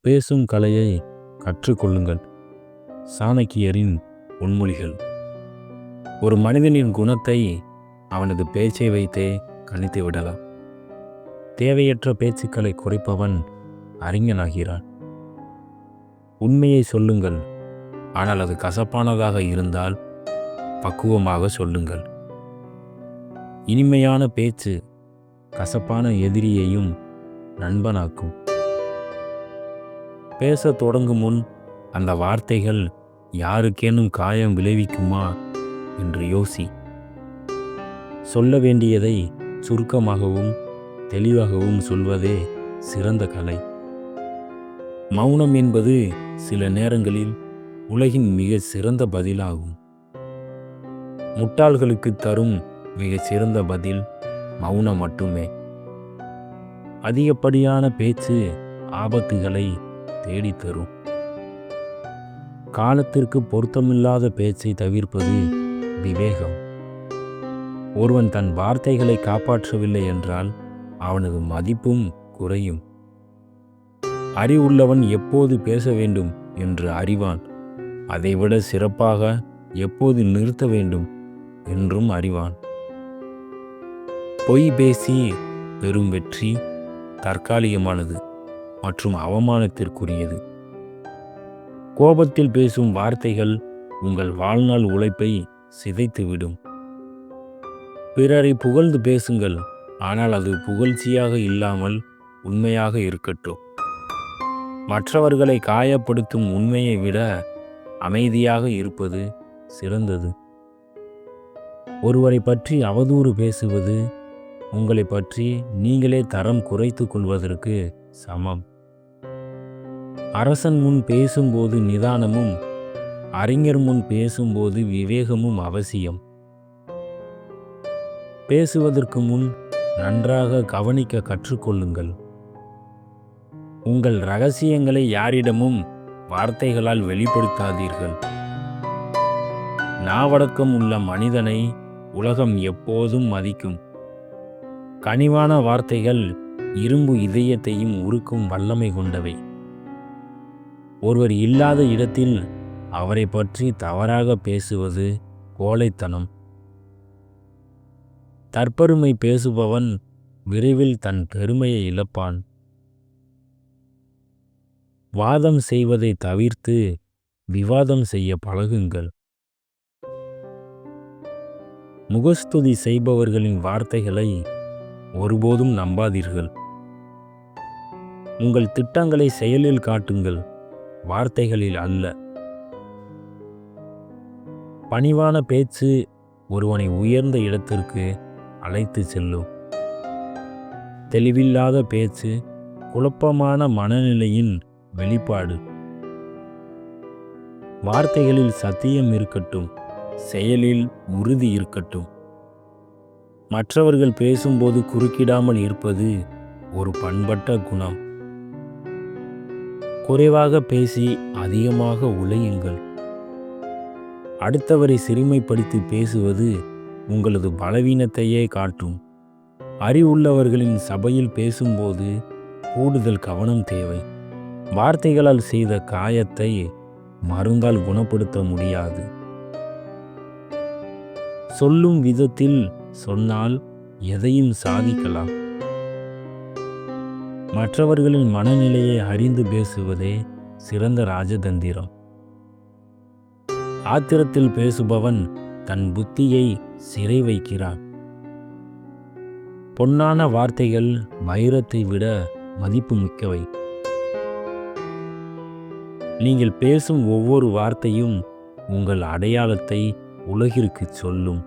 பேசும் கலையை கற்றுக்கொள்ளுங்கள். சாணக்கியரின் பொன்மொழிகள். ஒரு மனிதனின் குணத்தை அவனது பேச்சை வைத்தே கணித்து விடலாம். தேவையற்ற பேச்சுக்களை குறைப்பவன் அறிஞனாகிறான். உண்மையை சொல்லுங்கள், ஆனால் அது கசப்பானதாக இருந்தால் பக்குவமாக சொல்லுங்கள். இனிமையான பேச்சு கசப்பான எதிரியையும் நண்பனாக்கும். பேசத் தொடங்கும் முன் அந்த வார்த்தைகள் யாருக்கேனும் காயம் விளைவிக்குமா என்று யோசி. சொல்ல வேண்டியதை சுருக்கமாகவும் தெளிவாகவும் சொல்வதே சிறந்த கலை. மௌனம் என்பது சில நேரங்களில் உலகின் மிக சிறந்த பதிலாகும். முட்டாள்களுக்கு தரும் மிக சிறந்த பதில் மௌனம் மட்டுமே. அதிகப்படியான பேச்சு ஆபத்துகளை தேடித்தரும். காலத்திற்கு பொருத்தமில்லாத பேச்சை தவிர்ப்பது விவேகம். ஒருவன் தன் வார்த்தைகளை காப்பாற்றவில்லை என்றால் அவனது மதிப்பும் குறையும். அறிவுள்ளவன் எப்போது பேச வேண்டும் என்று அறிவான். அதைவிட சிறப்பாக எப்போது நிறுத்த வேண்டும் என்றும் அறிவான். பொய் பேசி பெரும் வெற்றி தற்காலிகமானது மற்றும் அவமானத்திற்குரியது. கோபத்தில் பேசும் வார்த்தைகள் உங்கள் வாழ்நாள் உழைப்பை சிதைத்துவிடும். பிறரை புகழ்ந்து பேசுங்கள், ஆனால் அது புகழ்ச்சியாக இல்லாமல் உண்மையாக இருக்கட்டும். மற்றவர்களை காயப்படுத்தும் உண்மையை விட அமைதியாக இருப்பது சிறந்தது. ஒருவரை பற்றி அவதூறு பேசுவது உங்களை பற்றி நீங்களே தரம் குறைத்து கொள்வதற்கு சமம். அரசன் முன் பேசும்போது நிதானமும், அறிஞர் முன் பேசும்போது விவேகமும் அவசியம். பேசுவதற்கு முன் நன்றாக கவனிக்க கற்றுக்கொள்ளுங்கள். உங்கள் இரகசியங்களை யாரிடமும் வார்த்தைகளால் வெளிப்படுத்தாதீர்கள். நாவடக்கம் உள்ள மனிதனை உலகம் எப்போதும் மதிக்கும். கனிவான வார்த்தைகள் இரும்பு இதயத்தையும் உருக்கும் வல்லமை கொண்டவை. ஒருவர் இல்லாத இடத்தில் அவரை பற்றி தவறாக பேசுவது கோழைத்தனம். தற்பெருமை பேசுபவன் விரைவில் தன் பெருமையை இழப்பான். வாதம் செய்வதை தவிர்த்து விவாதம் செய்ய பழகுங்கள். முகஸ்துதி செய்பவர்களின் வார்த்தைகளை ஒருபோதும் நம்பாதீர்கள். உங்கள் திட்டங்களை செயலில் காட்டுங்கள், வார்த்தைகளில் அல்ல. பணிவான பேச்சு ஒருவனை உயர்ந்த இடத்திற்கு அழைத்து செல்லும். தெளிவில்லாத பேச்சு குழப்பமான மனநிலையின் வெளிப்பாடு. வார்த்தைகளில் சத்தியம் இருக்கட்டும், செயலில் உறுதி இருக்கட்டும். மற்றவர்கள் பேசும்போது குறுக்கிடாமல் இருப்பது ஒரு பண்பட்ட குணம். குறைவாக பேசி அதிகமாக உழையுங்கள். அடுத்தவரை சிறுமைப்படுத்தி பேசுவது உங்களது பலவீனத்தையே காட்டும். அறிவுள்ளவர்களின் சபையில் பேசும்போது கூடுதல் கவனம் தேவை. வார்த்தைகளால் செய்த காயத்தை மருந்தால் குணப்படுத்த முடியாது. சொல்லும் விதத்தில் சொன்னால் எதையும் சாதிக்கலாம். மற்றவர்களின் மனநிலையை அறிந்து பேசுவதே சிறந்த ராஜதந்திரம். ஆத்திரத்தில் பேசுபவன் தன் புத்தியை சிறை வைக்கிறான். பொன்னான வார்த்தைகள் வைரத்தை விட மதிப்பு மிக்கவை. நீங்கள் பேசும் ஒவ்வொரு வார்த்தையும் உங்கள் அடையாளத்தை உலகிற்கு சொல்லும்.